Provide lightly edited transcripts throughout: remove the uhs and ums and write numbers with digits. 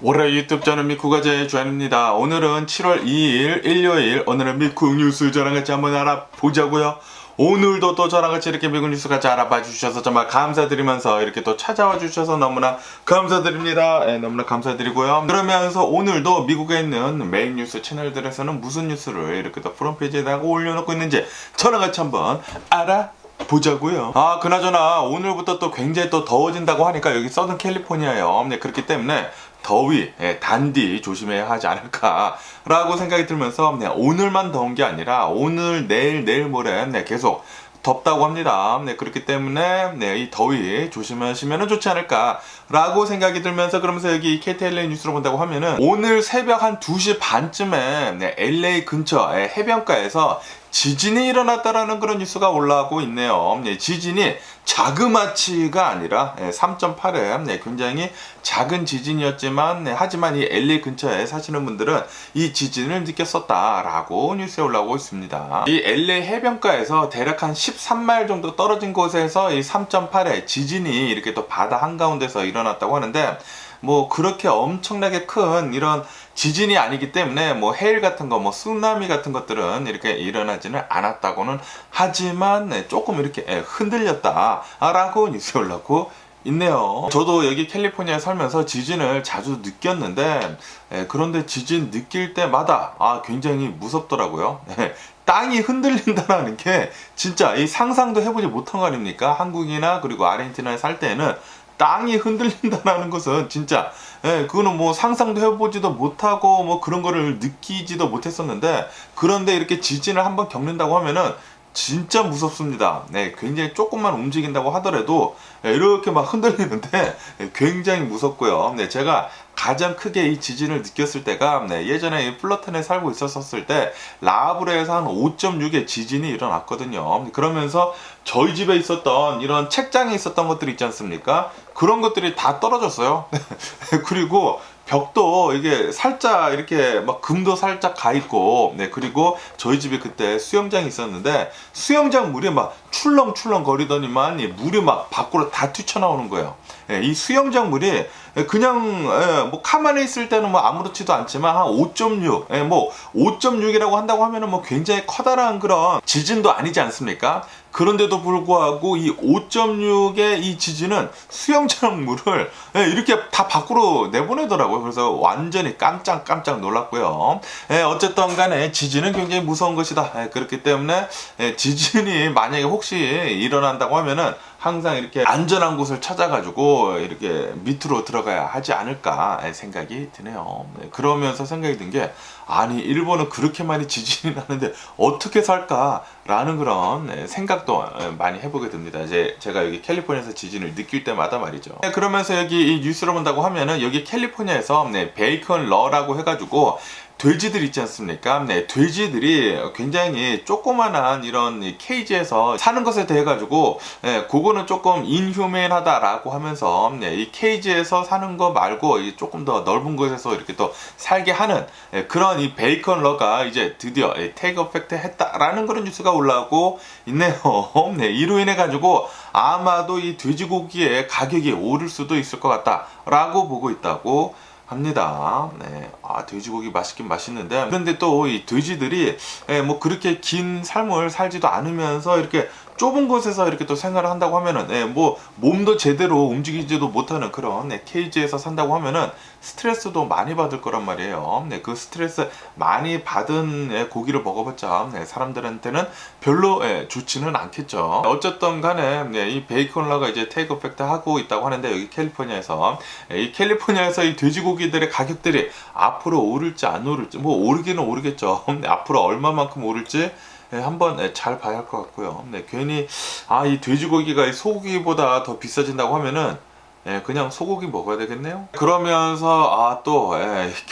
월요일 유튜브 저는 미쿠가제 주한입니다. 오늘은 7월 2일 일요일, 오늘은 미국 뉴스 저랑 같이 한번 알아보자고요. 오늘도 또 저랑 같이 이렇게 미국 뉴스 같이 알아봐 주셔서 정말 감사드리면서 이렇게 또 찾아와 주셔서 너무나 감사드립니다. 너무나 감사드리고요. 그러면서 오늘도 미국에 있는 메인 뉴스 채널들에서는 무슨 뉴스를 이렇게 또 프론페이지에다가 올려놓고 있는지 저랑 같이 한번 보자고요. 그나저나 오늘부터 또 굉장히 또 더워진다고 하니까 여기 서든 캘리포니아요. 그렇기 때문에 더위, 단디 조심해야 하지 않을까라고 생각이 들면서 오늘만 더운 게 아니라 오늘, 내일 모레 계속 덥다고 합니다. 그렇기 때문에 이 더위 조심하시면 좋지 않을까라고 생각이 들면서, 그러면서 여기 KTLA 뉴스로 본다고 하면은 오늘 새벽 한 2시 반쯤에 LA 근처 해변가에서 지진이 일어났다라는 그런 뉴스가 올라오고 있네요. 지진이 자그마치가 아니라 3.8에 굉장히 작은 지진이었지만, 하지만 이 LA 근처에 사시는 분들은 이 지진을 느꼈었다라고 뉴스에 올라오고 있습니다. 이 LA 해변가에서 대략 한 13마일 정도 떨어진 곳에서 이 3.8의 지진이 이렇게 또 바다 한가운데서 일어났다고 하는데, 뭐 그렇게 엄청나게 큰 이런 지진이 아니기 때문에 뭐 해일 같은 거, 뭐 쓰나미 같은 것들은 이렇게 일어나지는 않았다고는 하지만 조금 이렇게 흔들렸다라고 뉴스에 올라오고 있네요. 저도 여기 캘리포니아에 살면서 지진을 자주 느꼈는데, 그런데 지진 느낄 때마다 굉장히 무섭더라고요. 땅이 흔들린다는 게 진짜 이 상상도 해보지 못한 거 아닙니까? 한국이나 그리고 아르헨티나에 살 때는 땅이 흔들린다는 것은 진짜 그거는 뭐 상상도 해보지도 못하고 뭐 그런 거를 느끼지도 못했었는데, 그런데 이렇게 지진을 한번 겪는다고 하면은 진짜 무섭습니다. 굉장히 조금만 움직인다고 하더라도 이렇게 막 흔들리는데 굉장히 무섭고요. 제가 가장 크게 이 지진을 느꼈을 때가 예전에 플러튼에 살고 있었을 때 라브레에서 한 5.6의 지진이 일어났거든요. 그러면서 저희 집에 있었던 이런 책장에 있었던 것들이 있지 않습니까? 그런 것들이 다 떨어졌어요. 그리고 벽도 이게 살짝 이렇게 막 금도 살짝 가 있고, 그리고 저희 집에 그때 수영장이 있었는데 수영장 물이 막 출렁출렁 거리더니만 이 물이 막 밖으로 다 튀쳐나오는 거예요. 이 수영장 물이 그냥 뭐 가만히 있을 때는 뭐 아무렇지도 않지만 한 5.6, 뭐 5.6이라고 한다고 하면은 뭐 굉장히 커다란 그런 지진도 아니지 않습니까? 그런데도 불구하고 이 5.6의 이 지진은 수영장 물을 이렇게 다 밖으로 내보내더라고요. 그래서 완전히 깜짝 놀랐고요. 어쨌든 간에 지진은 굉장히 무서운 것이다. 그렇기 때문에 지진이 만약에 혹시 일어난다고 하면은 항상 이렇게 안전한 곳을 찾아가지고 이렇게 밑으로 들어가야 하지 않을까 생각이 드네요. 그러면서 생각이 든 게, 아니 일본은 그렇게 많이 지진이 나는데 어떻게 살까라는 그런 생각도 많이 해보게 됩니다. 제가 여기 캘리포니아에서 지진을 느낄 때마다 말이죠. 그러면서 여기 이 뉴스를 본다고 하면은 여기 캘리포니아에서 베이컨 러라고 해가지고 돼지들 있지 않습니까? 돼지들이 굉장히 조그만한 이런 케이지에서 사는 것에 대해 가지고 그거는 조금 인휴메인하다라고 하면서 이 케이지에서 사는 거 말고 조금 더 넓은 곳에서 이렇게 또 살게 하는 그런 이 베이컨 러가 이제 드디어 테이크 어펙트 했다라는 그런 뉴스가 올라오고 있네요. 이로 인해 가지고 아마도 이 돼지고기의 가격이 오를 수도 있을 것 같다라고 보고 있다고 합니다. 돼지고기 맛있긴 맛있는데, 그런데 또 이 돼지들이 뭐 그렇게 긴 삶을 살지도 않으면서 이렇게 좁은 곳에서 이렇게 또 생활을 한다고 하면은 뭐 몸도 제대로 움직이지도 못하는 그런 케이지에서 산다고 하면은 스트레스도 많이 받을 거란 말이에요. 그 스트레스 많이 받은 고기를 먹어봤자 사람들한테는 별로 좋지는 않겠죠. 어쨌든 간에 이 베이컨러가 이제 테이크 어펙트 하고 있다고 하는데, 여기 캘리포니아에서 이 돼지고기들의 가격들이 앞으로 오를지 안 오를지, 뭐 오르기는 오르겠죠. 앞으로 얼마만큼 오를지 한번 잘 봐야 할 것 같고요. 괜히 이 돼지고기가 이 소고기보다 더 비싸진다고 하면은 그냥 소고기 먹어야 되겠네요. 그러면서 또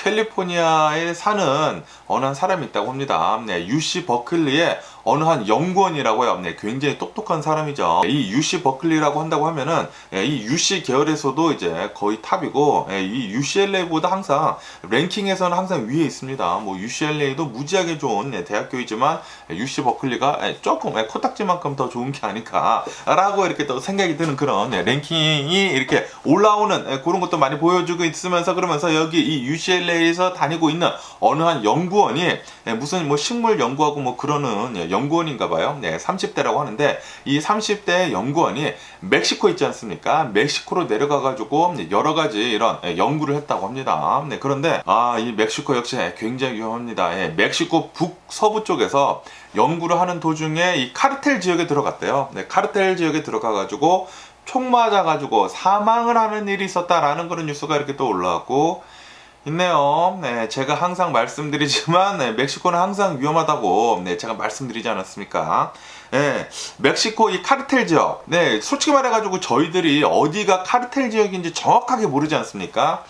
캘리포니아에 사는 어느 한 사람이 있다고 합니다. UC 버클리에 어느 한 연구원이라고요. 네, 굉장히 똑똑한 사람이죠. 이 UC 버클리라고 한다고 하면은 이 UC 계열에서도 이제 거의 탑이고 이 UCLA보다 항상 랭킹에서는 항상 위에 있습니다. 뭐 UCLA도 무지하게 좋은 대학교이지만 UC 버클리가 조금 코딱지만큼 더 좋은 게 아닐까라고 이렇게 또 생각이 드는 그런 랭킹이 이렇게 올라오는 그런 것도 많이 보여주고 있으면서, 그러면서 여기 이 UCLA에서 다니고 있는 어느 한 연구원이 무슨 뭐 식물 연구하고 뭐 그러는 연구원인가 봐요. 30대라고 하는데 이 30대 연구원이 멕시코 있지 않습니까? 멕시코로 내려가 가지고 여러 가지 이런 연구를 했다고 합니다. 그런데 이 멕시코 역시 굉장히 위험합니다. 멕시코 북서부 쪽에서 연구를 하는 도중에 이 카르텔 지역에 들어갔대요. 카르텔 지역에 들어가 가지고 총 맞아 가지고 사망을 하는 일이 있었다라는 그런 뉴스가 이렇게 또 올라왔고 있네요. 제가 항상 말씀드리지만 멕시코는 항상 위험하다고 제가 말씀드리지 않았습니까? 멕시코 이 카르텔 지역, 솔직히 말해가지고 저희들이 어디가 카르텔 지역인지 정확하게 모르지 않습니까?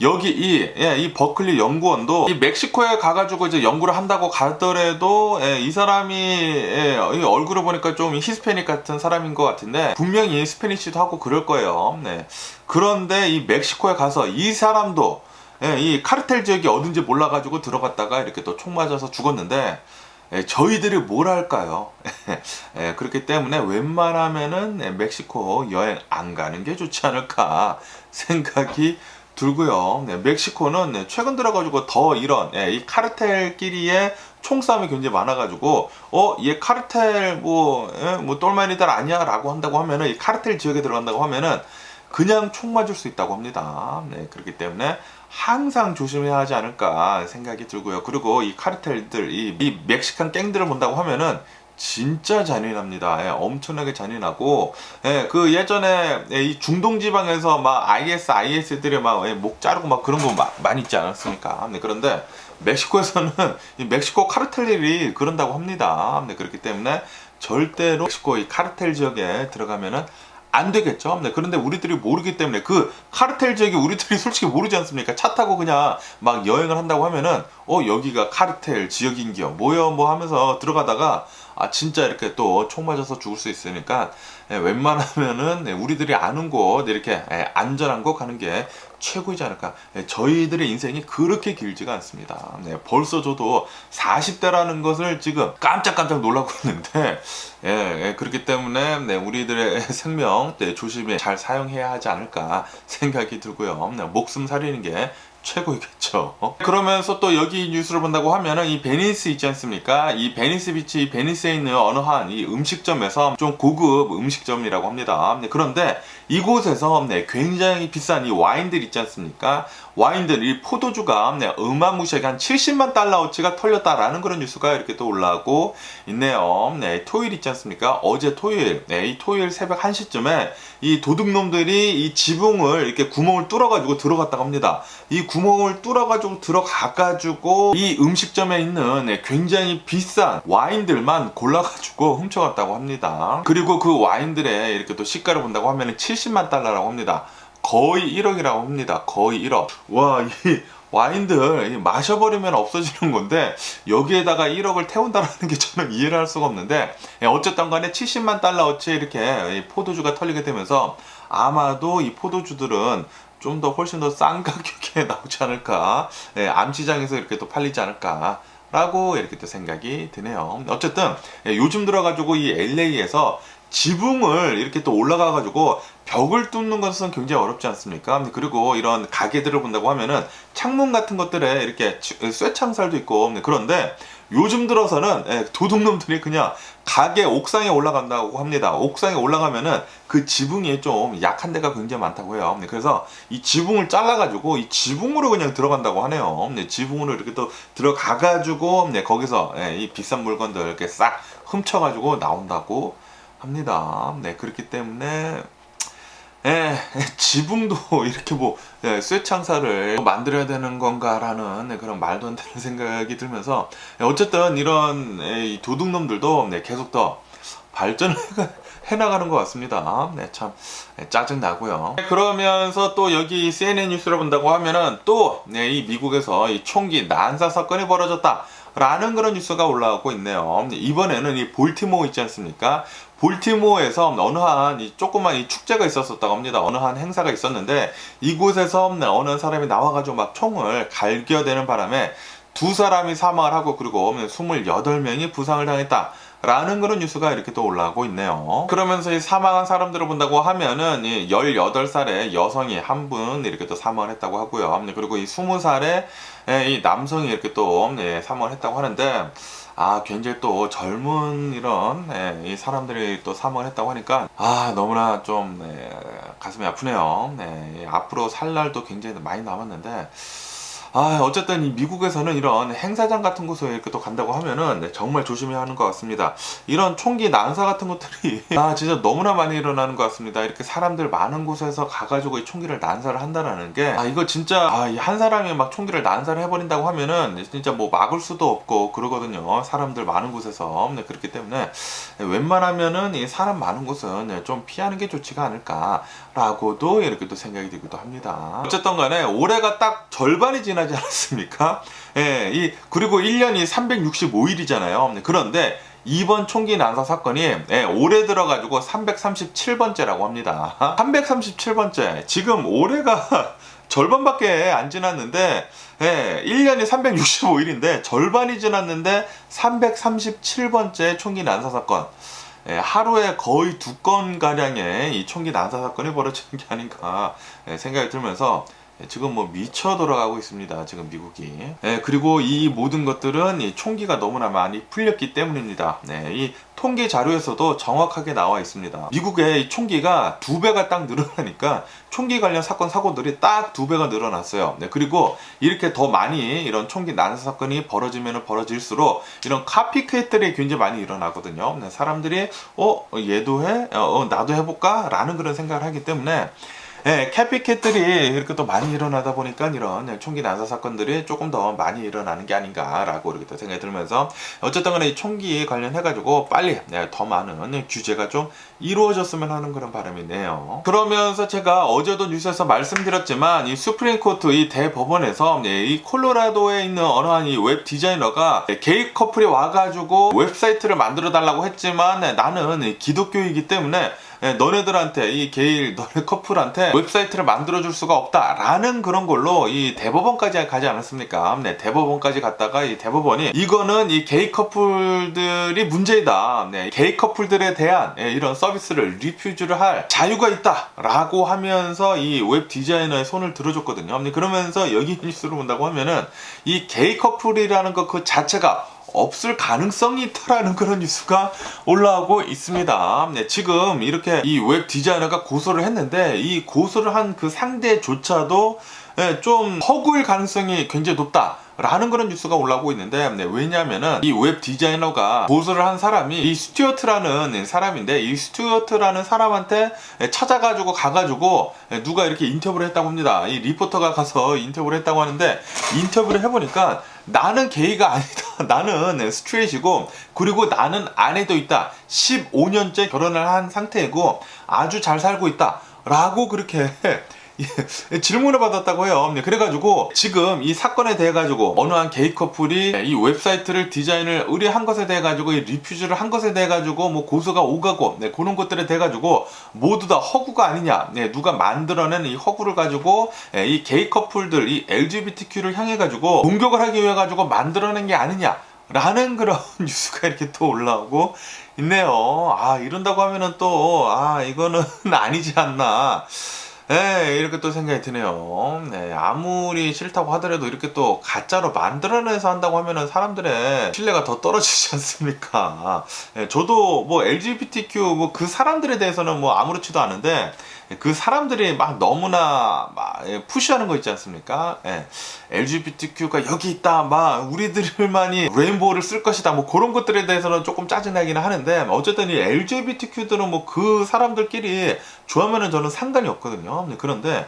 여기 이 버클리 연구원도 이 멕시코에 가가지고 이제 연구를 한다고 가더라도 이 사람이 이 얼굴을 보니까 좀 히스패닉 같은 사람인 것 같은데 분명히 스페니쉬도 하고 그럴 거예요. 그런데 이 멕시코에 가서 이 사람도 이 카르텔 지역이 어딘지 몰라가지고 들어갔다가 이렇게 또 총 맞아서 죽었는데 저희들이 뭘 할까요? 그렇기 때문에 웬만하면은 멕시코 여행 안 가는 게 좋지 않을까 생각이 들고요. 멕시코는 최근 들어가지고 더 이런 이 카르텔끼리의 총싸움이 굉장히 많아가지고 얘 카르텔 뭐 똘마니들 아니야 라고 한다고 하면은 이 카르텔 지역에 들어간다고 하면은 그냥 총 맞을 수 있다고 합니다. 그렇기 때문에 항상 조심해야 하지 않을까 생각이 들고요. 그리고 이 카르텔들, 이 멕시칸 갱들을 본다고 하면은 진짜 잔인합니다. 엄청나게 잔인하고, 그 예전에 이 중동 지방에서 막 IS들이 막 목 자르고 막 그런 거 많이 있지 않았습니까? 그런데 멕시코에서는 이 멕시코 카르텔들이 그런다고 합니다. 그렇기 때문에 절대로 멕시코 이 카르텔 지역에 들어가면은 안 되겠죠. 그런데 우리들이 모르기 때문에 그 카르텔 지역이 우리들이 솔직히 모르지 않습니까? 차 타고 그냥 막 여행을 한다고 하면은 여기가 카르텔 지역인겨 뭐요 뭐 하면서 들어가다가 진짜 이렇게 또 총 맞아서 죽을 수 있으니까 웬만하면은 우리들이 아는 곳 이렇게 안전한 곳 가는 게 최고이지 않을까. 저희들의 인생이 그렇게 길지가 않습니다. 벌써 저도 40대라는 것을 지금 깜짝깜짝 놀라고 있는데 그렇기 때문에 우리들의 생명 조심히 잘 사용해야 하지 않을까 생각이 들고요. 목숨 살리는 게 최고이겠죠. 그러면서 또 여기 뉴스를 본다고 하면은 이 베니스 있지 않습니까? 이 베니스 비치, 이 베니스에 있는 어느 한 이 음식점에서 좀 고급 음식점이라고 합니다. 그런데 이곳에서 굉장히 비싼 이 와인들 있지 않습니까? 와인들, 이 포도주가 어마무시하게 한 70만 달러어치가 털렸다라는 그런 뉴스가 이렇게 또 올라오고 있네요. 토요일 있지 않습니까? 어제 토요일, 이 토요일 새벽 1시쯤에 이 도둑놈들이 이 지붕을 이렇게 구멍을 뚫어가지고 들어갔다고 합니다. 이 구멍을 뚫어가지고 들어가가지고 이 음식점에 있는 굉장히 비싼 와인들만 골라가지고 훔쳐갔다고 합니다. 그리고 그 와인들의 이렇게 또 시가를 본다고 하면 70만 달러라고 합니다. 거의 1억이라고 합니다. 거의 1억. 와, 이 와인들 마셔버리면 없어지는 건데 여기에다가 1억을 태운다는 게 저는 이해를 할 수가 없는데 어쨌든 간에 70만 달러어치 이렇게 포도주가 털리게 되면서 아마도 이 포도주들은 좀 더 훨씬 더 싼 가격에 나오지 않을까, 암시장에서 이렇게 또 팔리지 않을까 라고 이렇게 또 생각이 드네요. 어쨌든 요즘 들어가지고 이 LA에서 지붕을 이렇게 또 올라가가지고 벽을 뚫는 것은 굉장히 어렵지 않습니까? 그리고 이런 가게들을 본다고 하면은 창문 같은 것들에 이렇게 쇠창살도 있고, 그런데 요즘 들어서는 도둑놈들이 그냥 가게 옥상에 올라간다고 합니다. 옥상에 올라가면은 그 지붕이 좀 약한 데가 굉장히 많다고 해요. 그래서 이 지붕을 잘라가지고 이 지붕으로 그냥 들어간다고 하네요. 지붕으로 이렇게 또 들어가가지고 거기서 이 비싼 물건들 이렇게 싹 훔쳐가지고 나온다고 합니다. 그렇기 때문에 지붕도 이렇게 쇠창살을 만들어야 되는 건가라는 그런 말도 안 되는 생각이 들면서 어쨌든 이런 도둑놈들도 계속 더 발전을 해나가는 것 같습니다. 참 짜증나고요. 그러면서 또 여기 CNN 뉴스를 본다고 하면은 또 이 미국에서 이 총기 난사 사건이 벌어졌다 라는 그런 뉴스가 올라오고 있네요. 이번에는 이 볼티모어 있지 않습니까? 볼티모어에서 어느 한 조그만 이 축제가 있었었다고 합니다. 어느 한 행사가 있었는데 이곳에서 어느 사람이 나와가지고 막 총을 갈겨대는 바람에 두 사람이 사망을 하고 그리고 28명이 부상을 당했다. 라는 그런 뉴스가 이렇게 또 올라오고 있네요. 그러면서 이 사망한 사람들을 본다고 하면은 이 18살의 여성이 한 분 이렇게 또 사망을 했다고 하고요. 그리고 이 20살의 이 남성이 이렇게 또 사망을 했다고 하는데 굉장히 또 젊은 이런 이 사람들이 또 사망을 했다고 하니까 너무나 좀 가슴이 아프네요. 앞으로 살 날도 굉장히 많이 남았는데 어쨌든 이 미국에서는 이런 행사장 같은 곳에 이렇게 또 간다고 하면은 정말 조심해야 하는 것 같습니다. 이런 총기 난사 같은 것들이 진짜 너무나 많이 일어나는 것 같습니다. 이렇게 사람들 많은 곳에서 가가지고 이 총기를 난사를 한다는 게 이거 진짜 한 사람이 막 총기를 난사를 해버린다고 하면은 진짜 뭐 막을 수도 없고 그러거든요. 사람들 많은 곳에서. 그렇기 때문에 웬만하면은 이 사람 많은 곳은 좀 피하는 게 좋지가 않을까라고도 이렇게 또 생각이 들기도 합니다. 어쨌든 간에 올해가 딱 절반이 지나지 않았습니까? 그리고 1년이 365일이잖아요. 그런데 이번 총기 난사 사건이 올해 들어가지고 337번째라고 합니다. 337번째. 지금 올해가 절반밖에 안 지났는데 1년이 365일인데 절반이 지났는데 337번째 총기 난사 사건. 하루에 거의 2건가량의 이 총기 난사 사건이 벌어지는 게 아닌가 생각이 들면서 지금 뭐 미쳐 돌아가고 있습니다. 지금 미국이. 그리고 이 모든 것들은 이 총기가 너무나 많이 풀렸기 때문입니다. 이 통계 자료에서도 정확하게 나와 있습니다. 미국의 이 총기가 2배가 딱 늘어나니까 총기 관련 사건 사고들이 딱 2배가 늘어났어요. 그리고 이렇게 더 많이 이런 총기 난사 사건이 벌어지면 벌어질수록 이런 카피캣들이 굉장히 많이 일어나거든요. 사람들이 얘도 해? 나도 해볼까? 라는 그런 생각을 하기 때문에 캐피캣들이 이렇게 또 많이 일어나다 보니까 이런 총기 난사 사건들이 조금 더 많이 일어나는 게 아닌가라고 이렇게 또 생각이 들면서 어쨌든 간에 이 총기 관련해가지고 빨리 더 많은 규제가 좀 이루어졌으면 하는 그런 바람이네요. 그러면서 제가 어제도 뉴스에서 말씀드렸지만 이 수프림 코트 이 대법원에서 이 콜로라도에 있는 어느 한 이 웹 디자이너가 게이 커플이 와가지고 웹사이트를 만들어 달라고 했지만 나는 기독교이기 때문에 너네들한테 이 게이 너네 커플한테 웹사이트를 만들어줄 수가 없다라는 그런 걸로 이 대법원까지 가지 않았습니까? 대법원까지 갔다가 이 대법원이 이거는 이 게이 커플들이 문제이다. 게이 커플들에 대한 이런 서비스를 리퓨즈를 할 자유가 있다라고 하면서 이 웹 디자이너의 손을 들어줬거든요. 그러면서 여기 뉴스를 본다고 하면은 이 게이 커플이라는 것 그 자체가 없을 가능성이 있다라는 그런 뉴스가 올라오고 있습니다. 지금 이렇게 이 웹 디자이너가 고소를 했는데 이 고소를 한 그 상대조차도 좀 허구일 가능성이 굉장히 높다. 라는 그런 뉴스가 올라오고 있는데 왜냐하면은 이 웹 디자이너가 고소를 한 사람이 이 스튜어트라는 사람인데 이 스튜어트라는 사람한테 찾아가지고 가가지고 누가 이렇게 인터뷰를 했다고 합니다. 이 리포터가 가서 인터뷰를 했다고 하는데 인터뷰를 해보니까 나는 게이가 아니다. 나는 스트레이트이고 그리고 나는 아내도 있다. 15년째 결혼을 한 상태이고 아주 잘 살고 있다. 라고 그렇게 질문을 받았다고 해요. 그래가지고 지금 이 사건에 대해 가지고 어느 한 게이 커플이 이 웹사이트를 디자인을 의뢰한 것에 대해 가지고 이 리퓨즈를 한 것에 대해 가지고 뭐 고소가 오가고 그런 것들에 대해 가지고 모두 다 허구가 아니냐. 누가 만들어낸 이 허구를 가지고 이 게이 커플들 이 LGBTQ를 향해 가지고 공격을 하기 위해 가지고 만들어낸 게 아니냐. 라는 그런 뉴스가 이렇게 또 올라오고 있네요. 이런다고 하면은 또 이거는 아니지 않나. 이렇게 또 생각이 드네요. 아무리 싫다고 하더라도 이렇게 또 가짜로 만들어내서 한다고 하면은 사람들의 신뢰가 더 떨어지지 않습니까? 저도 뭐 LGBTQ 뭐 그 사람들에 대해서는 뭐 아무렇지도 않은데 그 사람들이 막 너무나 막 푸시하는 거 있지 않습니까? LGBTQ가 여기 있다, 막 우리들만이 레인보우를 쓸 것이다, 뭐 그런 것들에 대해서는 조금 짜증나기는 하는데 어쨌든 이 LGBTQ들은 뭐 그 사람들끼리 좋아하면은 저는 상관이 없거든요. 그런데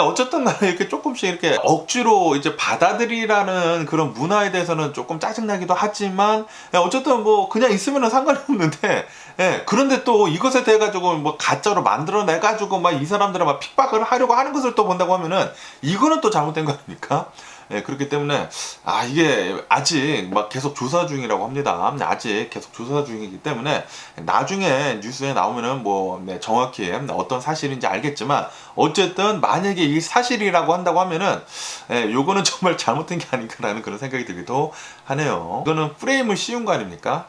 어쨌든 간에 이렇게 조금씩 이렇게 억지로 이제 받아들이라는 그런 문화에 대해서는 조금 짜증나기도 하지만 어쨌든 뭐 그냥 있으면은 상관이 없는데 그런데 또 이것에 대해 가지고 뭐 가짜로 만들어내 가지고 막 이 사람들을 막 핍박을 하려고 하는 것을 또 본다고 하면은 이거는 또 잘못된 거 아닙니까? 그렇기 때문에 이게 아직 막 계속 조사 중이라고 합니다. 아직 계속 조사 중이기 때문에 나중에 뉴스에 나오면은 뭐 정확히 어떤 사실인지 알겠지만, 어쨌든 만약에 이 사실이라고 한다고 하면은 요거는 정말 잘못된 게 아닌가라는 그런 생각이 들기도 하네요. 이거는 프레임을 씌운 거 아닙니까?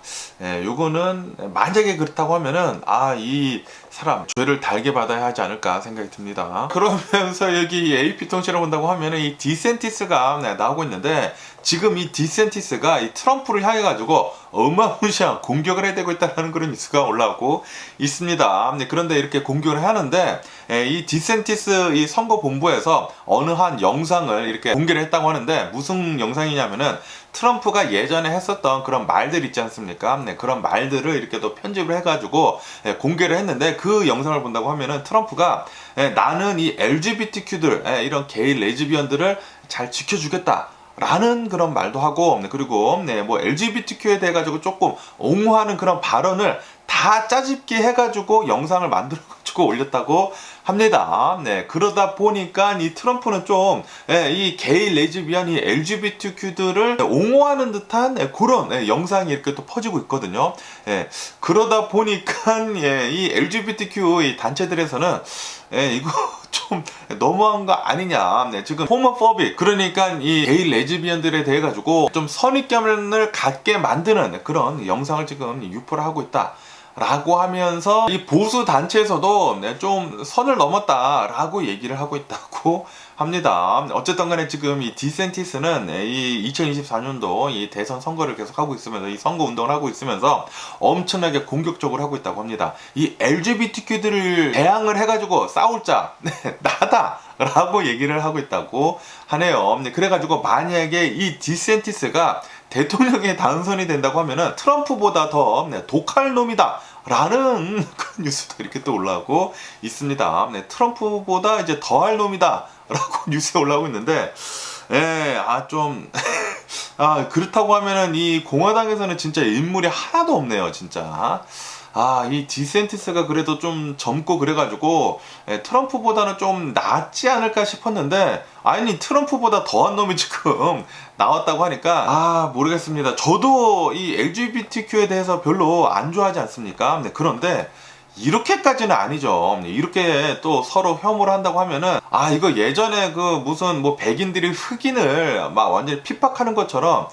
요거는 만약에 그렇다고 하면은 이 사람 죄를 달게 받아야 하지 않을까 생각이 듭니다. 그러면서 여기 AP통신을 본다고 하면은 이 디센티스가 나오고 있는데, 지금 이 디센티스가 이 트럼프를 향해 가지고 어마무시한 공격을 해대고 있다는 그런 뉴스가 올라오고 있습니다. 그런데 이렇게 공격을 하는데, 이 디센티스 이 선거본부에서 어느 한 영상을 이렇게 공개를 했다고 하는데, 무슨 영상이냐면은 트럼프가 예전에 했었던 그런 말들 있지 않습니까? 그런 말들을 이렇게 또 편집을 해가지고 공개를 했는데, 그 영상을 본다고 하면은 트럼프가 나는 이 LGBTQ들, 이런 게이 레즈비언들을 잘 지켜주겠다 라는 그런 말도 하고, 그리고 뭐 LGBTQ에 대해 가지고 조금 옹호하는 그런 발언을 다 짜집기 해가지고 영상을 만들어가지고 올렸다고 합니다. 그러다 보니까 이 트럼프는 좀 이 게이, 레즈비언, 이 LGBTQ들을 옹호하는 듯한 그런 영상이 이렇게 또 퍼지고 있거든요. 그러다 보니까 이 LGBTQ 이 단체들에서는 이거 좀 너무한 거 아니냐. 지금 호모포빅, 그러니까 이 게이 레즈비언들에 대해 가지고 좀 선입견을 갖게 만드는 그런 영상을 지금 유포를 하고 있다 라고 하면서, 이 보수 단체에서도 좀 선을 넘었다라고 얘기를 하고 있다고 합니다. 어쨌든 간에 지금 이 디센티스는 이 2024년도 이 대선 선거를 계속 하고 있으면서, 이 선거 운동을 하고 있으면서 엄청나게 공격적으로 하고 있다고 합니다. 이 LGBTQ들을 대항을 해가지고 싸울 자 나다 라고 얘기를 하고 있다고 하네요. 그래가지고 만약에 이 디센티스가 대통령에 당선이 된다고 하면은 트럼프보다 더 독할 놈이다 라는 그런 뉴스도 이렇게 또 올라오고 있습니다. 트럼프보다 이제 더할 놈이다 라고 뉴스에 올라오고 있는데, 그렇다고 하면은 이 공화당에서는 진짜 인물이 하나도 없네요, 진짜. 이 디센티스가 그래도 좀 젊고 그래가지고 트럼프보다는 좀 낫지 않을까 싶었는데, 아니 트럼프보다 더한 놈이 지금 나왔다고 하니까 모르겠습니다. 저도 이 LGBTQ에 대해서 별로 안 좋아하지 않습니까? 그런데 이렇게까지는 아니죠. 이렇게 또 서로 혐오를 한다고 하면은 이거 예전에 그 무슨 뭐 백인들이 흑인을 막 완전히 핍박하는 것처럼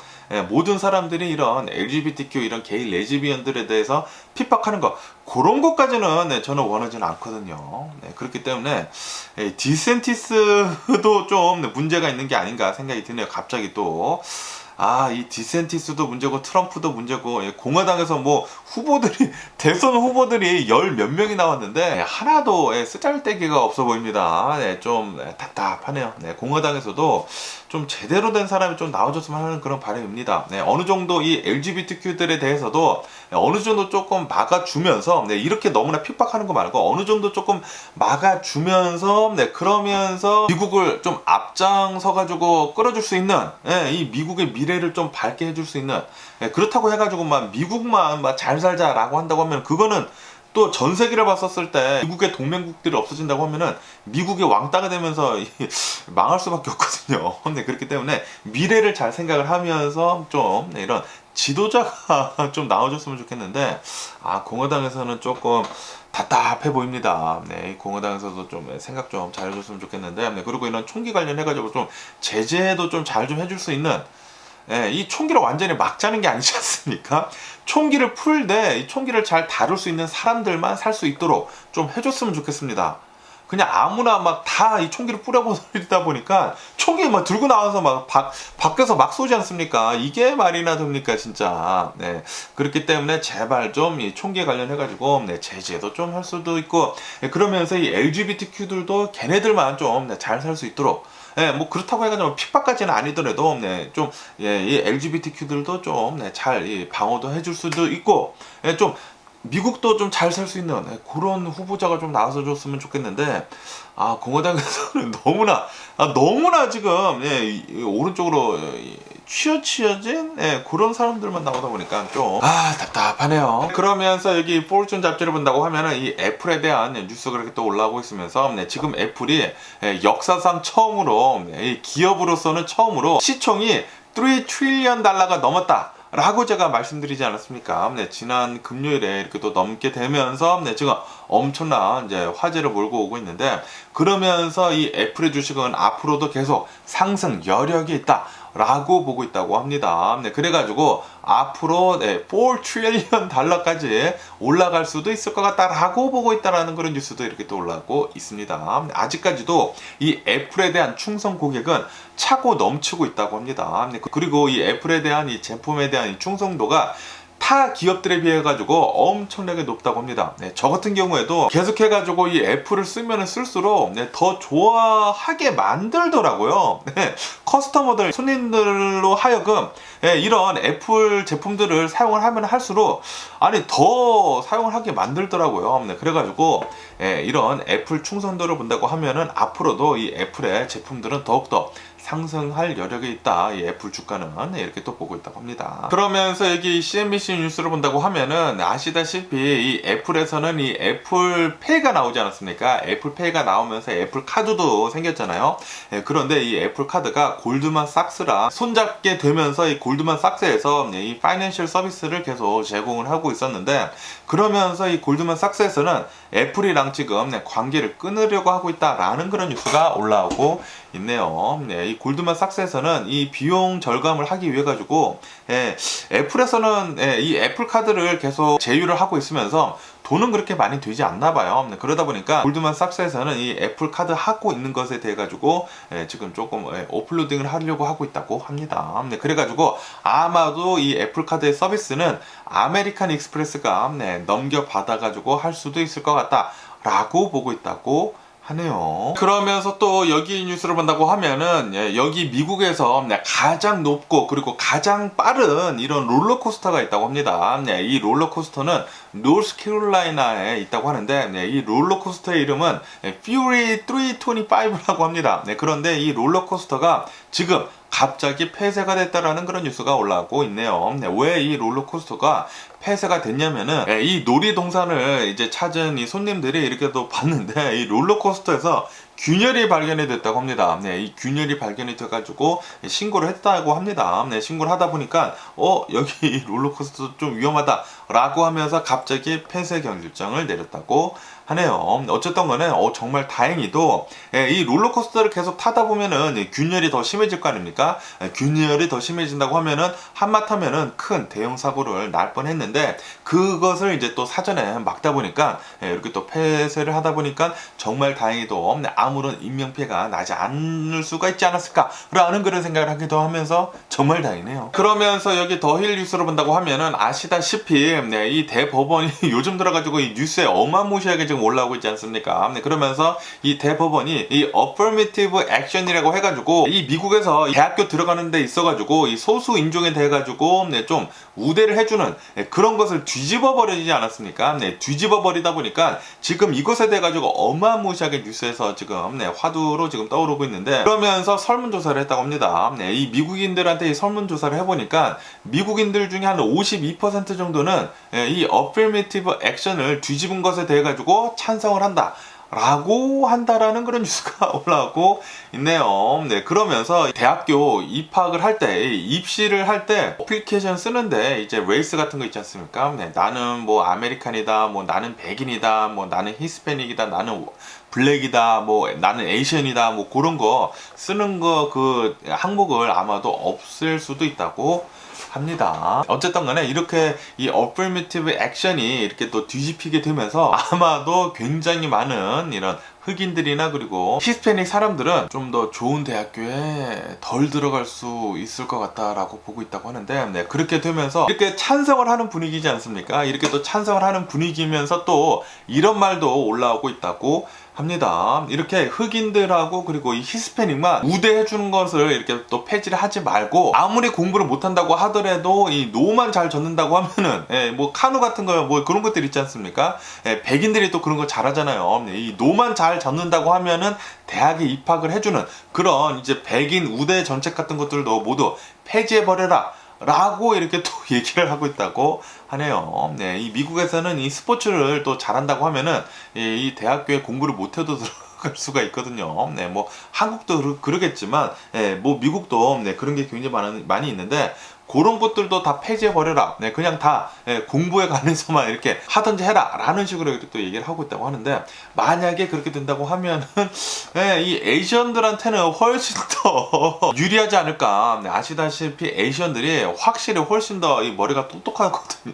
모든 사람들이 이런 LGBTQ, 이런 게이 레즈비언들에 대해서 핍박하는 것, 그런 것까지는 저는 원하지는 않거든요. 그렇기 때문에 디센티스도 좀 문제가 있는 게 아닌가 생각이 드네요. 갑자기 또 이 디센티스도 문제고 트럼프도 문제고, 공화당에서 뭐 후보들이 대선 후보들이 열 몇 명이 나왔는데 하나도 쓰잘데기가 없어 보입니다. 좀 답답하네요. 공화당에서도 좀 제대로 된 사람이 좀 나와줬으면 하는 그런 바람입니다. 어느 정도 이 LGBTQ들에 대해서도 어느 정도 조금 막아주면서, 이렇게 너무나 핍박하는 거 말고 어느 정도 조금 막아주면서, 그러면서 미국을 좀 앞장서 가지고 끌어줄 수 있는, 이 미국의 미래를 좀 밝게 해줄 수 있는, 그렇다고 해가지고 미국만 잘 살자라고 한다고 하면, 그거는 또 전 세계를 봤었을 때 미국의 동맹국들이 없어진다고 하면은 미국의 왕따가 되면서 망할 수밖에 없거든요. 그렇기 때문에 미래를 잘 생각을 하면서 좀 이런 지도자가 좀 나와줬으면 좋겠는데, 공화당에서는 조금 답답해 보입니다. 공화당에서도 좀 생각 좀 잘해줬으면 좋겠는데, 그리고 이런 총기 관련해가지고 좀 제재도 좀 잘 좀 해줄 수 있는, 이 총기를 완전히 막자는 게 아니지 않습니까? 총기를 풀되 이 총기를 잘 다룰 수 있는 사람들만 살 수 있도록 좀 해줬으면 좋겠습니다. 그냥 아무나 막 다 이 총기를 뿌려버리다 보니까 총기 막 들고 나와서 막 밖에서 막 쏘지 않습니까? 이게 말이나 됩니까, 진짜. 그렇기 때문에 제발 좀 이 총기에 관련해가지고 제재도 좀 할 수도 있고, 그러면서 이 LGBTQ들도 걔네들만 좀 잘 살 수 있도록, 뭐 그렇다고 해가지고 핍박까지는 아니더라도 좀 이 LGBTQ들도 좀 잘 방어도 해줄 수도 있고, 좀 미국도 좀 잘 살 수 있는 그런 후보자가 좀 나와서 줬으면 좋겠는데, 공화당에서는 너무나 지금 오른쪽으로 치어진 그런 사람들만 나오다 보니까 좀 답답하네요. 그러면서 여기 포르춘 잡지를 본다고 하면은 이 애플에 대한 뉴스가 이렇게 또 올라오고 있으면서 지금 애플이 역사상 처음으로 기업으로서는 처음으로 시총이 3 트릴리언 달러가 넘었다 라고 제가 말씀드리지 않았습니까? 지난 금요일에 이렇게 또 넘게 되면서 지금 엄청난 이제 화제를 몰고 오고 있는데, 그러면서 이 애플의 주식은 앞으로도 계속 상승 여력이 있다 라고 보고 있다고 합니다. 그래가지고 앞으로 4 트릴리언 달러까지 올라갈 수도 있을 것 같다라고 보고 있다라는 그런 뉴스도 이렇게 또 올라오고 있습니다. 아직까지도 이 애플에 대한 충성 고객은 차고 넘치고 있다고 합니다. 그리고 이 애플에 대한 이 제품에 대한 이 충성도가 타 기업들에 비해 가지고 엄청나게 높다고 합니다. 저 같은 경우에도 계속해 가지고 이 애플을 쓰면 쓸수록 더 좋아하게 만들더라고요. 커스터머들, 손님들로 하여금 이런 애플 제품들을 사용을 하면 할수록 더 사용을 하게 만들더라고요. 그래가지고 이런 애플 충성도를 본다고 하면은 앞으로도 이 애플의 제품들은 더욱더 상승할 여력이 있다. 이 애플 주가는 이렇게 또 보고 있다고 합니다. 그러면서 여기 CNBC 뉴스를 본다고 하면은 아시다시피 이 애플에서는 이 애플페이가 나오지 않았습니까? 애플페이가 나오면서 애플 카드도 생겼잖아요. 그런데 이 애플 카드가 골드만삭스랑 손잡게 되면서 이 골드만삭스에서 이 파이낸셜 서비스를 계속 제공을 하고 있었는데, 그러면서 이 골드만삭스에서는 애플이랑 지금 관계를 끊으려고 하고 있다라는 그런 뉴스가 올라오고 있네요. 이 골드만삭스에서는 이 비용 절감을 하기 위해 가지고 애플에서는 이 애플 카드를 계속 제휴를 하고 있으면서 돈은 그렇게 많이 되지 않나 봐요. 그러다 보니까 골드만삭스에서는 이 애플 카드 하고 있는 것에 대해 가지고 지금 조금 오플로딩을 하려고 하고 있다고 합니다. 그래가지고 아마도 이 애플 카드의 서비스는 아메리칸 익스프레스가 넘겨받아 가지고 할 수도 있을 것 같다 라고 보고 있다고 하네요. 그러면서 또 여기 뉴스를 본다고 하면은 여기 미국에서 가장 높고 그리고 가장 빠른 이런 롤러코스터가 있다고 합니다. 이 롤러코스터는 노스캐롤라이나에 있다고 하는데 이 롤러코스터의 이름은 퓨리 325라고 합니다. 그런데 이 롤러코스터가 지금 갑자기 폐쇄가 됐다라는 그런 뉴스가 올라오고 있네요. 왜 이 롤러코스터가 폐쇄가 됐냐면은 이 놀이동산을 이제 찾은 이 손님들이 이렇게 또 봤는데 이 롤러코스터에서 균열이 발견이 됐다고 합니다. 이 균열이 발견이 돼가지고 신고를 했다고 합니다. 신고를 하다 보니까 여기 롤러코스터 좀 위험하다 라고 하면서 갑자기 폐쇄 결정을 내렸다고 하네요. 어쨌든 간에 정말 다행히도 이 롤러코스터를 계속 타다 보면은 균열이 더 심해질 거 아닙니까? 균열이 더 심해진다고 하면은 한마타면은 큰 대형 사고를 날 뻔했는데, 그것을 이제 또 사전에 막다 보니까 이렇게 또 폐쇄를 하다 보니까 정말 다행히도 아무런 인명피해가 나지 않을 수가 있지 않았을까라는 그런 생각을 하기도 하면서 정말 다행이네요. 그러면서 여기 더힐 뉴스를 본다고 하면은 아시다시피 이 대법원이 요즘 들어가지고 이 뉴스에 어마무시하게 지금 올라오고 있지 않습니까? 그러면서 이 대법원이 이 affirmative action이라고 해가지고 이 미국에서 대학교 들어가는 데 있어가지고 이 소수 인종에 대해 가지고 좀 우대를 해주는 그런 것을 뒤집어 버리지 않았습니까? 뒤집어 버리다 보니까 지금 이것에 대해 가지고 어마무시하게 뉴스에서 지금 화두로 지금 떠오르고 있는데, 그러면서 설문조사를 했다고 합니다. 이 미국인들한테 이 설문조사를 해보니까 미국인들 중에 한 52% 정도는 이 affirmative action을 뒤집은 것에 대해 가지고 찬성을 한다 라고 한다라는 그런 뉴스가 올라오고 있네요. 그러면서 대학교 입학을 할 때, 입시를 할 때 어플리케이션 쓰는데 이제 레이스 같은 거 있지 않습니까? 나는 뭐 아메리칸이다, 뭐 나는 백인이다, 뭐 나는 히스패닉이다, 나는 블랙이다, 뭐 나는 에이션이다, 뭐 그런 거 쓰는 거 그 항목을 아마도 없앨 수도 있다고 합니다. 어쨌든 간에 이렇게 이 affirmative action이 이렇게 또 뒤집히게 되면서 아마도 굉장히 많은 이런 흑인들이나 그리고 히스패닉 사람들은 좀 더 좋은 대학교에 덜 들어갈 수 있을 것 같다라고 보고 있다고 하는데, 그렇게 되면서 이렇게 찬성을 하는 분위기지 않습니까? 이렇게 또 찬성을 하는 분위기면서 또 이런 말도 올라오고 있다고 합니다. 이렇게 흑인들하고 그리고 이 히스패닉만 우대해주는 것을 이렇게 또 폐지를 하지 말고, 아무리 공부를 못한다고 하더라도 이 노만 잘 젓는다고 하면은 뭐 카누 같은 거 뭐 그런 것들 있지 않습니까? 백인들이 또 그런 거 잘하잖아요. 이 노만 잘 젓는다고 하면은 대학에 입학을 해주는 그런 이제 백인 우대 정책 같은 것들도 모두 폐지해버려라 라고 이렇게 또 얘기를 하고 있다고 하네요. 네, 이 미국에서는 이 스포츠를 또 잘한다고 하면은 이 대학교에 공부를 못해도 들어갈 수가 있거든요. 네, 뭐 한국도 그러겠지만, 뭐 미국도 그런 게 굉장히 많이 있는데, 그런 것들도 다 폐지해버려라. 네, 그냥 다 공부에 관해서만 이렇게 하든지 해라 라는 식으로 이렇게 또 얘기를 하고 있다고 하는데, 만약에 그렇게 된다고 하면은 이 에이시언들한테는 훨씬 더 유리하지 않을까. 네, 아시다시피 에이시언들이 확실히 훨씬 더 이 머리가 똑똑하거든요.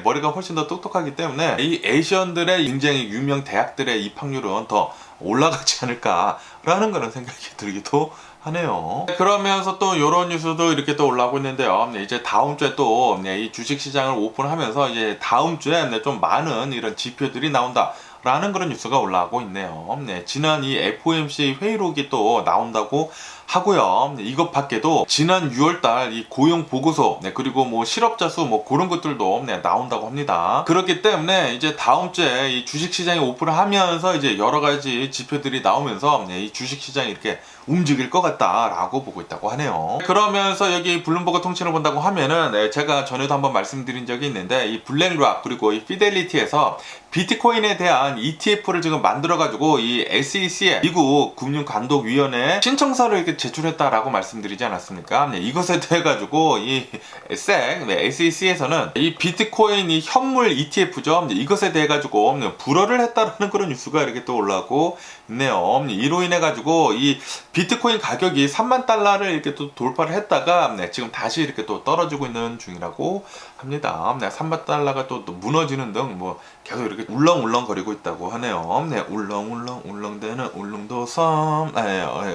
머리가 훨씬 더 똑똑하기 때문에 이 에이시언들의 굉장히 유명 대학들의 입학률은 더 올라가지 않을까라는 그런 생각이 들기도 하네요. 그러면서 또 이런 뉴스도 이렇게 또 올라오고 있는데요. 이제 다음 주에 또 이 주식 시장을 오픈하면서 이제 다음 주에 좀 많은 이런 지표들이 나온다 라는 그런 뉴스가 올라오고 있네요. 지난 이 FOMC 회의록이 또 나온다고 하고요. 이것 밖에도 지난 6월달 이 고용 보고서, 그리고 뭐 실업자 수 뭐 그런 것들도 나온다고 합니다. 그렇기 때문에 이제 다음 주에 이 주식 시장이 오픈을 하면서 이제 여러 가지 지표들이 나오면서 이 주식 시장이 이렇게 움직일 것 같다라고 보고 있다고 하네요. 그러면서 여기 블룸버그 통신을 본다고 하면은 제가 전에도 한번 말씀드린 적이 있는데, 이 블랙락 그리고 이 피델리티에서 비트코인에 대한 ETF를 지금 만들어가지고 이 SEC에 미국 금융감독위원회에 신청서를 이렇게 제출했다라고 말씀드리지 않았습니까? 이것에 대해 가지고 이 SEC에서는 이 비트코인 이 현물 ETF죠. 이것에 대해 가지고 불허를 했다라는 그런 뉴스가 이렇게 또 올라오고 있네요. 이로 인해 가지고 이 비트코인 가격이 3만 달러를 이렇게 또 돌파를 했다가 지금 다시 이렇게 또 떨어지고 있는 중이라고 합니다. 3만 달러가 또 무너지는 등 뭐 계속 이렇게 울렁울렁 거리고 있다고 하네요. 울렁울렁대는 울릉도섬.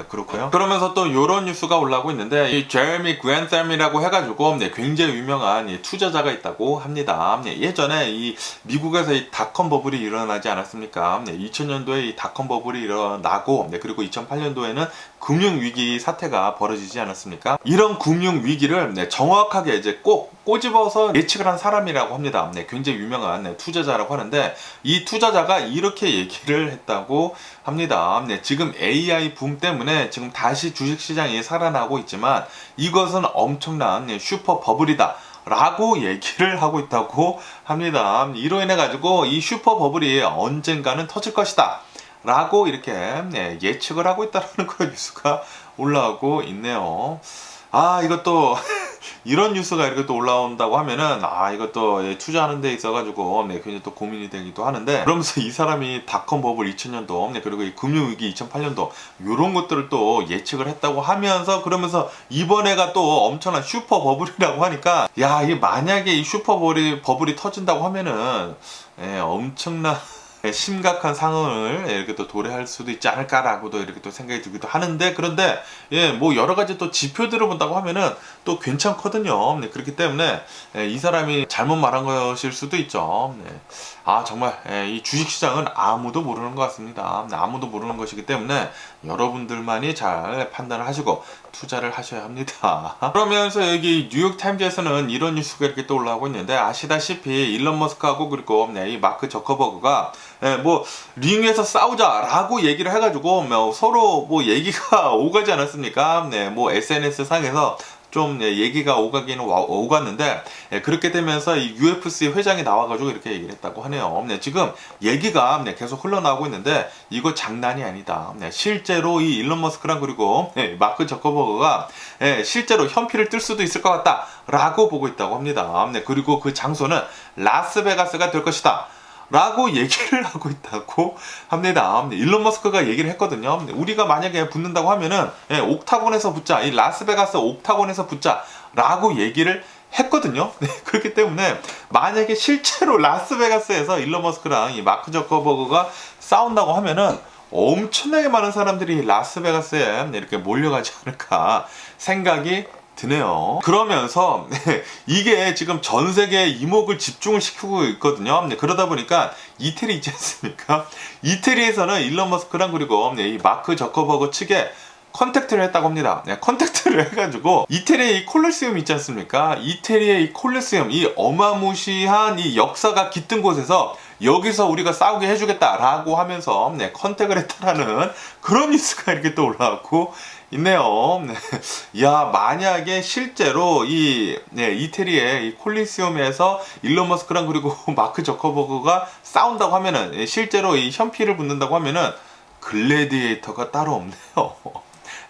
그렇고요. 그러면서 또 이런 뉴스가 올라오고 있는데, 이 제레미 그랜샘이라고 해가지고 굉장히 유명한 투자자가 있다고 합니다. 예전에 이 미국에서 이 닷컴 버블이 일어나지 않았습니까? 2000년도에 이 닷컴 버블이 일어나고, 그리고 2008년도에는 금융위기 사태가 벌어지지 않았습니까? 이런 금융위기를 정확하게 이제 꼭 꼬집어서 예측을 한 사람이라고 합니다. 굉장히 유명한 투자자라고 하는데, 이 투자자가 이렇게 얘기를 했다고 합니다. 지금 AI 붐 때문에 지금 다시 주식시장이 살아나고 있지만 이것은 엄청난 슈퍼 버블이다 라고 얘기를 하고 있다고 합니다. 이로 인해 가지고 이 슈퍼 버블이 언젠가는 터질 것이다 라고 이렇게 예측을 하고 있다는 그런 뉴스가 올라오고 있네요. 이것도 이런 뉴스가 이렇게 또 올라온다고 하면은 이것도 투자하는 데 있어가지고 굉장히 또 고민이 되기도 하는데, 그러면서 이 사람이 닷컴 버블 2000년도 그리고 이 금융위기 2008년도 이런 것들을 또 예측을 했다고 하면서, 그러면서 이번에가 또 엄청난 슈퍼 버블이라고 하니까, 이게 만약에 이 슈퍼 버블이 터진다고 하면은 엄청난 심각한 상황을 이렇게 또 도래할 수도 있지 않을까라고도 이렇게 또 생각이 들기도 하는데, 그런데 뭐 여러 가지 또 지표들을 본다고 하면은 또 괜찮거든요. 그렇기 때문에 이 사람이 잘못 말한 것일 수도 있죠. 정말 이 주식시장은 아무도 모르는 것 같습니다. 아무도 모르는 것이기 때문에 여러분들만이 잘 판단을 하시고 투자를 하셔야 합니다. 그러면서 여기 뉴욕타임즈에서는 이런 뉴스가 이렇게 또 올라오고 있는데, 아시다시피 일론 머스크하고 그리고 이 마크 저커버그가 뭐 링에서 싸우자라고 얘기를 해가지고 서로 뭐 얘기가 오가지 않았습니까? 뭐 SNS 상에서 좀 얘기가 오가기는 오갔는데, 그렇게 되면서 이 UFC 회장이 나와가지고 이렇게 얘기를 했다고 하네요. 지금 얘기가 계속 흘러나오고 있는데 이거 장난이 아니다. 실제로 이 일론 머스크랑 그리고 마크 저커버그가 실제로 현피를 뜰 수도 있을 것 같다 라고 보고 있다고 합니다. 그리고 그 장소는 라스베가스가 될 것이다 라고 얘기를 하고 있다고 합니다. 일론 머스크가 얘기를 했거든요. 우리가 만약에 붙는다고 하면은 옥타곤에서 붙자, 이 라스베가스 옥타곤에서 붙자 라고 얘기를 했거든요. 그렇기 때문에 만약에 실제로 라스베가스에서 일론 머스크랑 이 마크 저커버그가 싸운다고 하면은 엄청나게 많은 사람들이 라스베가스에 이렇게 몰려가지 않을까 생각이 드네요. 그러면서 이게 지금 전 세계에 이목을 집중을 시키고 있거든요. 그러다 보니까 이태리 있지 않습니까? 이태리에서는 일론 머스크랑 그리고 이 마크 저커버그 측에 컨택트를 했다고 합니다. 컨택트를 해가지고 이태리의 이 콜로세움 있지 않습니까? 이태리의 이 콜로세움, 이 어마무시한 이 역사가 깃든 곳에서 여기서 우리가 싸우게 해주겠다라고 하면서 컨택을 했다라는 그런 뉴스가 이렇게 또 올라왔고 있네요. 야, 만약에 실제로 이태리의 이 콜리세움에서 일론 머스크랑 그리고 마크 저커버그가 싸운다고 하면은, 실제로 이 현피를 붙는다고 하면은 글래디에이터가 따로 없네요.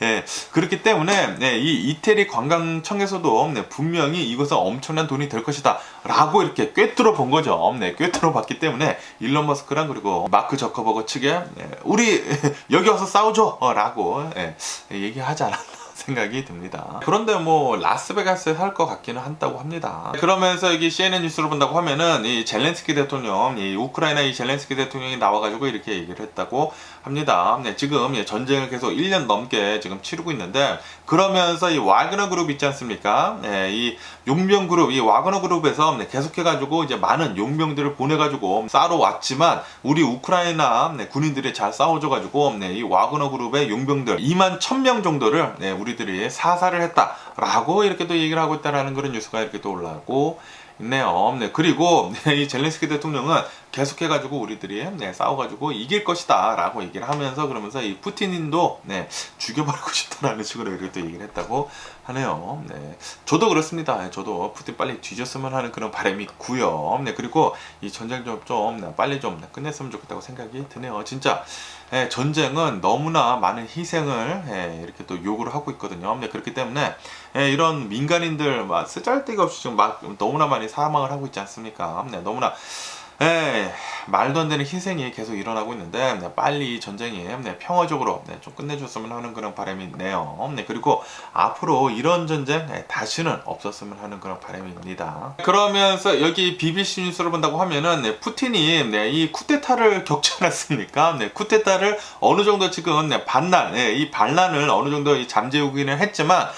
예, 그렇기 때문에 이 이태리 관광청에서도 분명히 이것은 엄청난 돈이 될 것이다 라고 이렇게 꿰뚫어 본 거죠. 꿰뚫어 봤기 때문에 일론 머스크랑 그리고 마크 저커버그 측에 우리 여기 와서 싸우죠 라고 얘기하지 않았나 생각이 듭니다. 그런데 뭐 라스베가스에 살 것 같기는 한다고 합니다. 그러면서 여기 CNN 뉴스를 본다고 하면은 이 젤렌스키 대통령, 이 우크라이나 이 젤렌스키 대통령이 나와가지고 이렇게 얘기를 했다고 합니다. 지금 전쟁을 계속 1년 넘게 지금 치르고 있는데, 그러면서 이 와그너 그룹 있지 않습니까? 이 용병 그룹, 이 와그너 그룹에서 계속해가지고 이제 많은 용병들을 보내가지고 싸러 왔지만 우리 우크라이나 군인들이 잘 싸워줘가지고 이 와그너 그룹의 용병들 2만 1000명 정도를 우리들이 사살을 했다라고 이렇게 또 얘기를 하고 있다라는 그런 뉴스가 이렇게 또 올라오고 있네요. 그리고 이 젤렌스키 대통령은 계속해가지고 우리들이 싸워가지고 이길 것이다 라고 얘기를 하면서, 그러면서 이 푸틴도 죽여버리고 싶다라는 식으로 이렇게 또 얘기를 했다고 하네요. 저도 그렇습니다. 저도 푸틴 빨리 뒤졌으면 하는 그런 바람이 있고요. 그리고 이 전쟁 좀 빨리 좀 끝냈으면 좋겠다고 생각이 드네요. 진짜 전쟁은 너무나 많은 희생을 이렇게 또 요구를 하고 있거든요. 그렇기 때문에 이런 민간인들 쓰잘데기 없이 지금 너무나 많이 사망을 하고 있지 않습니까? 너무나 말도 안 되는 희생이 계속 일어나고 있는데 빨리 이 전쟁이 평화적으로 좀 끝내줬으면 하는 그런 바람이 있네요. 그리고 앞으로 이런 전쟁 다시는 없었으면 하는 그런 바람입니다. 그러면서 여기 BBC 뉴스를 본다고 하면은 푸틴이 이 쿠데타를 겪지 않았습니까? 쿠데타를 어느 정도 지금 이 반란을 어느 정도 잠재우기는 했지만,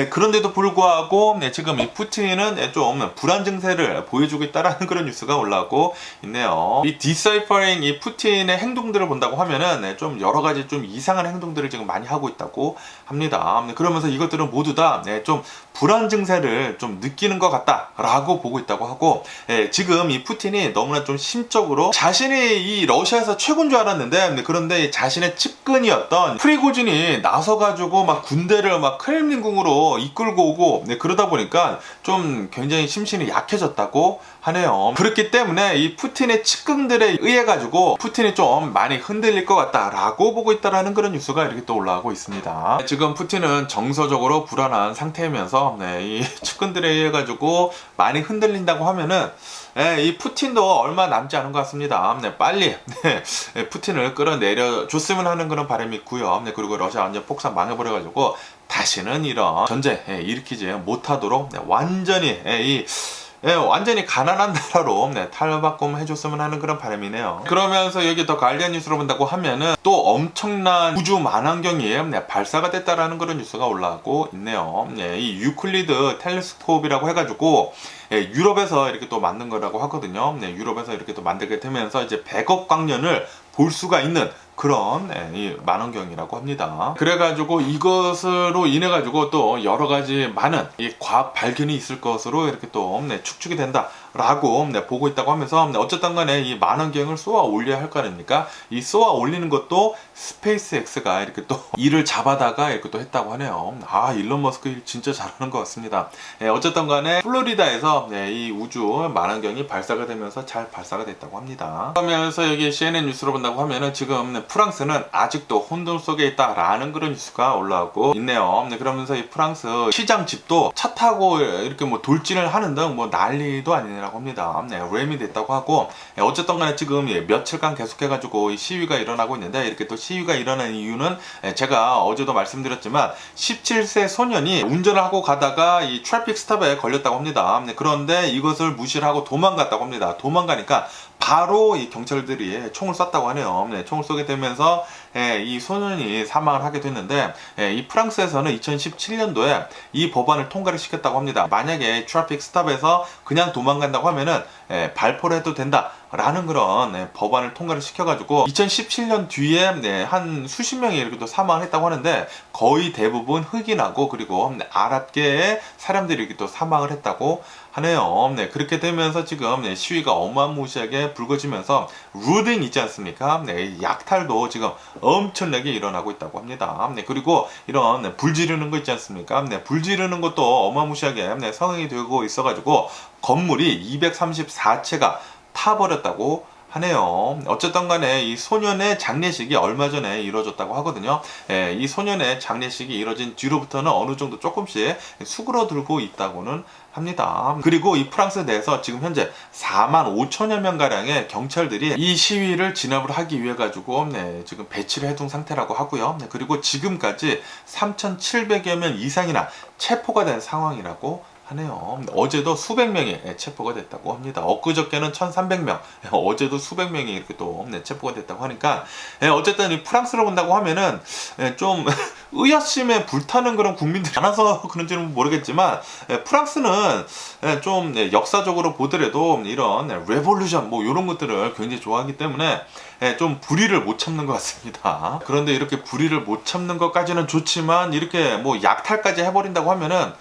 그런데도 불구하고 지금 이 푸틴은 좀 불안 증세를 보여주고 있다라는 그런 뉴스가 올라오고 있네요. 이 디사이퍼링 이 푸틴의 행동들을 본다고 하면은 좀 여러 가지 좀 이상한 행동들을 지금 많이 하고 있다고 합니다. 그러면서 이것들은 모두 다 좀 불안 증세를 좀 느끼는 것 같다라고 보고 있다고 하고, 지금 이 푸틴이 너무나 좀 심적으로 자신이 이 러시아에서 최고인 줄 알았는데, 그런데 자신의 측근이었던 프리고진이 나서가지고 막 군대를 막 크렘린궁으로 이끌고 오고 그러다 보니까 좀 굉장히 심신이 약해졌다고 하네요. 그렇기 때문에 이 푸틴의 측근들에 의해 가지고 푸틴이 좀 많이 흔들릴 것 같다라고 보고 있다라는 그런 뉴스가 이렇게 또 올라오고 있습니다. 지금 푸틴은 정서적으로 불안한 상태이면서 이 측근들에 의해 가지고 많이 흔들린다고 하면은 이 푸틴도 얼마 남지 않은 것 같습니다. 빨리 푸틴을 끌어내려 줬으면 하는 그런 바람이 있고요. 그리고 러시아 완전 폭삭 망해버려 가지고 다시는 이런 전쟁 일으키지 못하도록 완전히 가난한 나라로 탈바꿈 해줬으면 하는 그런 바람이네요. 그러면서 여기 더 가디언 뉴스로 본다고 하면은 또 엄청난 우주 만환경이 발사가 됐다라는 그런 뉴스가 올라오고 있네요. 이 유클리드 텔레스코프라고 해가지고 유럽에서 이렇게 또 만든 거라고 하거든요. 유럽에서 이렇게 또 만들게 되면서 이제 100억 광년을 볼 수가 있는 그런 이 만원경이라고 합니다. 그래가지고 이것으로 인해 가지고 또 여러 가지 많은 이 과학 발견이 있을 것으로 이렇게 또 축축이 된다라고 보고 있다고 하면서, 어쨌든 간에 이 만원경을 쏘아 올려야 할 거 아닙니까? 이 쏘아 올리는 것도 스페이스X가 이렇게 또 일을 잡아다가 이렇게 또 했다고 하네요. 일론 머스크 일 진짜 잘하는 것 같습니다. 어쨌든 간에 플로리다에서 이 우주 만원경이 발사가 되면서 잘 발사가 됐다고 합니다. 그러면서 여기 CNN 뉴스로 본다고 하면은 지금 프랑스는 아직도 혼돈 속에 있다라는 그런 뉴스가 올라오고 있네요. 그러면서 이 프랑스 시장 집도 차 타고 이렇게 뭐 돌진을 하는 등 뭐 난리도 아니라고 합니다. 램이 됐다고 하고, 어쨌든 간에 지금 며칠간 계속해가지고 이 시위가 일어나고 있는데, 이렇게 또 시위가 일어난 이유는 제가 어제도 말씀드렸지만 17세 소년이 운전을 하고 가다가 이 트래픽 스탑에 걸렸다고 합니다. 그런데 이것을 무시를 하고 도망갔다고 합니다. 도망가니까 바로 이 경찰들이 총을 쐈다고 하네요. 네, 총을 쏘게 되면서 이 소년이 사망을 하게 됐는데, 이 프랑스에서는 2017년도에 이 법안을 통과를 시켰다고 합니다. 만약에 트래픽 스탑에서 그냥 도망간다고 하면은 발포를 해도 된다 라는 그런 법안을 통과를 시켜가지고 2017년 뒤에 한 수십 명이 이렇게 또 사망을 했다고 하는데, 거의 대부분 흑인하고 그리고 아랍계의 사람들이 이렇게 또 사망을 했다고 하네요. 네, 그렇게 되면서 지금 시위가 어마무시하게 불거지면서 루딩 있지 않습니까? 네, 약탈도 지금 엄청나게 일어나고 있다고 합니다. 네, 그리고 이런 불 지르는 거 있지 않습니까? 네, 불 지르는 것도 어마무시하게 성행이 되고 있어가지고 건물이 234채가 타버렸다고 하네요. 어쨌든 간에 이 소년의 장례식이 얼마 전에 이루어졌다고 하거든요. 이 소년의 장례식이 이루어진 뒤로부터는 어느 정도 조금씩 수그러들고 있다고는 합니다. 그리고 이 프랑스 내에서 지금 현재 4만 5천여 명 가량의 경찰들이 이 시위를 진압을 하기 위해 가지고 지금 배치를 해둔 상태라고 하고요. 그리고 지금까지 3,700여 명 이상이나 체포가 된 상황이라고 하네요. 어제도 수백 명이 체포가 됐다고 합니다. 엊그저께는 1,300명, 어제도 수백 명이 이렇게 또 체포가 됐다고 하니까, 어쨌든 이 프랑스를 본다고 하면은 좀 의협심에 불타는 그런 국민들이 많아서 그런지는 모르겠지만, 프랑스는 좀 역사적으로 보더라도 이런 레볼루션 뭐 이런 것들을 굉장히 좋아하기 때문에 좀 불의를 못 참는 것 같습니다. 그런데 이렇게 불의를 못 참는 것까지는 좋지만, 이렇게 뭐 약탈까지 해버린다고 하면은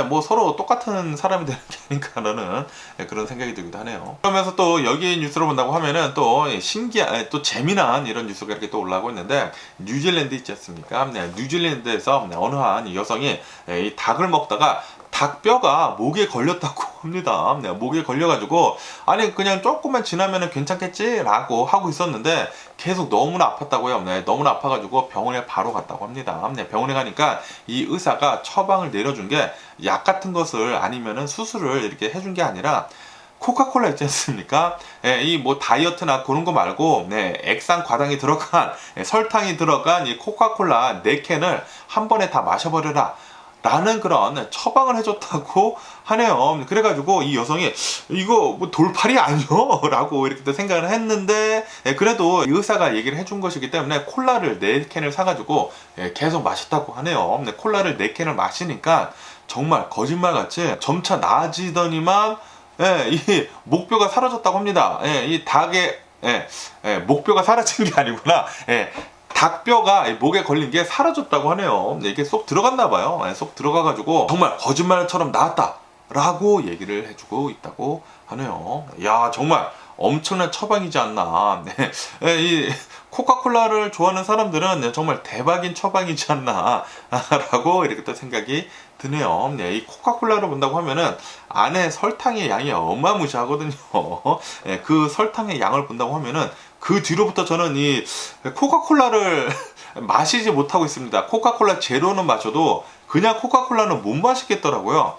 뭐 서로 똑같은 사람이 되는 게 아닌가라는 그런 생각이 들기도 하네요. 그러면서 또 여기 뉴스를 본다고 하면은 또 신기한, 또 재미난 이런 뉴스가 이렇게 또 올라오고 있는데, 뉴질랜드 있지 않습니까? 뉴질랜드에서 어느 한 여성이 이 닭을 먹다가 닭뼈가 목에 걸렸다고 합니다. 목에 걸려가지고, 아니 그냥 조금만 지나면 괜찮겠지라고 하고 있었는데 계속 너무나 아팠다고요. 너무나 아파가지고 병원에 바로 갔다고 합니다. 병원에 가니까 이 의사가 처방을 내려준 게 약 같은 것을 아니면은 수술을 이렇게 해준 게 아니라 코카콜라 있지 않습니까? 이 뭐 다이어트나 그런 거 말고 액상 과당이 들어간 설탕이 들어간 이 코카콜라 4캔을 한 번에 다 마셔버려라 라는 그런 처방을 해줬다고 하네요. 그래가지고 이 여성이 이거 뭐 돌팔이 아니요? 라고 이렇게 또 생각을 했는데, 그래도 의사가 얘기를 해준 것이기 때문에 콜라를 4캔을 사가지고 계속 마셨다고 하네요. 콜라를 4캔을 마시니까 정말 거짓말같이 점차 나아지더니만 이 목뼈가 사라졌다고 합니다. 이 닭의 목뼈가 사라진 게 아니구나. 닭뼈가 목에 걸린 게 사라졌다고 하네요. 이게 쏙 들어갔나 봐요. 쏙 들어가가지고 정말 거짓말처럼 나았다 라고 얘기를 해주고 있다고 하네요. 야, 정말 엄청난 처방이지 않나. 이 코카콜라를 좋아하는 사람들은 정말 대박인 처방이지 않나 라고 이렇게 또 생각이 드네요. 이 코카콜라를 본다고 하면은 안에 설탕의 양이 어마무시하거든요. 그 설탕의 양을 본다고 하면은 그 뒤로부터 저는 이 코카콜라를 마시지 못하고 있습니다. 코카콜라 제로는 마셔도 그냥 코카콜라는 못 마시겠더라고요.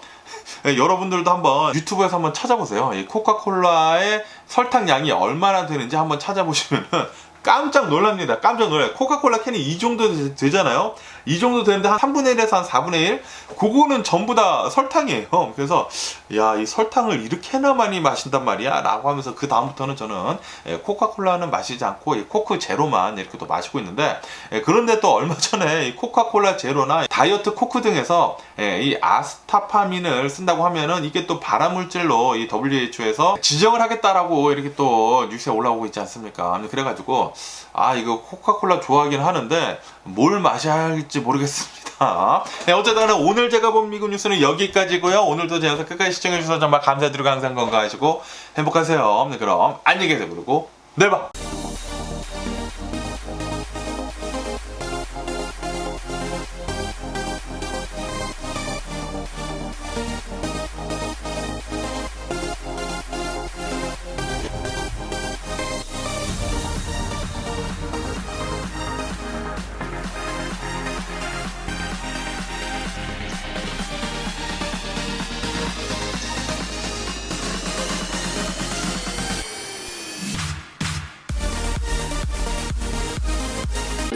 여러분들도 한번 유튜브에서 한번 찾아보세요. 이 코카콜라의 설탕 양이 얼마나 되는지 한번 찾아보시면은 깜짝 놀랍니다. 깜짝 놀라요. 코카콜라 캔이 이 정도 되잖아요. 이 정도 되는데 한 3분의 1에서 한 4분의 1? 그거는 전부 다 설탕이에요. 그래서 야, 이 설탕을 이렇게나 많이 마신단 말이야 라고 하면서 그 다음부터는 저는 코카콜라는 마시지 않고 이 코크 제로만 이렇게 또 마시고 있는데, 그런데 또 얼마 전에 이 코카콜라 제로나 다이어트 코크 등에서 이 아스타파민을 쓴다고 하면은 이게 또 발암물질로 이 WHO에서 지정을 하겠다라고 이렇게 또 뉴스에 올라오고 있지 않습니까? 그래가지고 이거 코카콜라 좋아하긴 하는데 뭘 마셔야 할지 모르겠습니다. 어쨌든 오늘 제가 본 미국 뉴스는 여기까지고요. 오늘도 제 영상 끝까지 시청해주셔서 정말 감사드리고 항상 건강하시고 행복하세요. 그럼 안녕히 계세요. 그리고 내일 봐.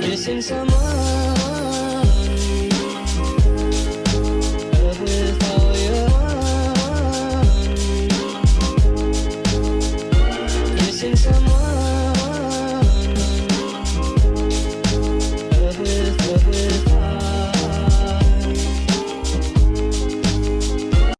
Missing someone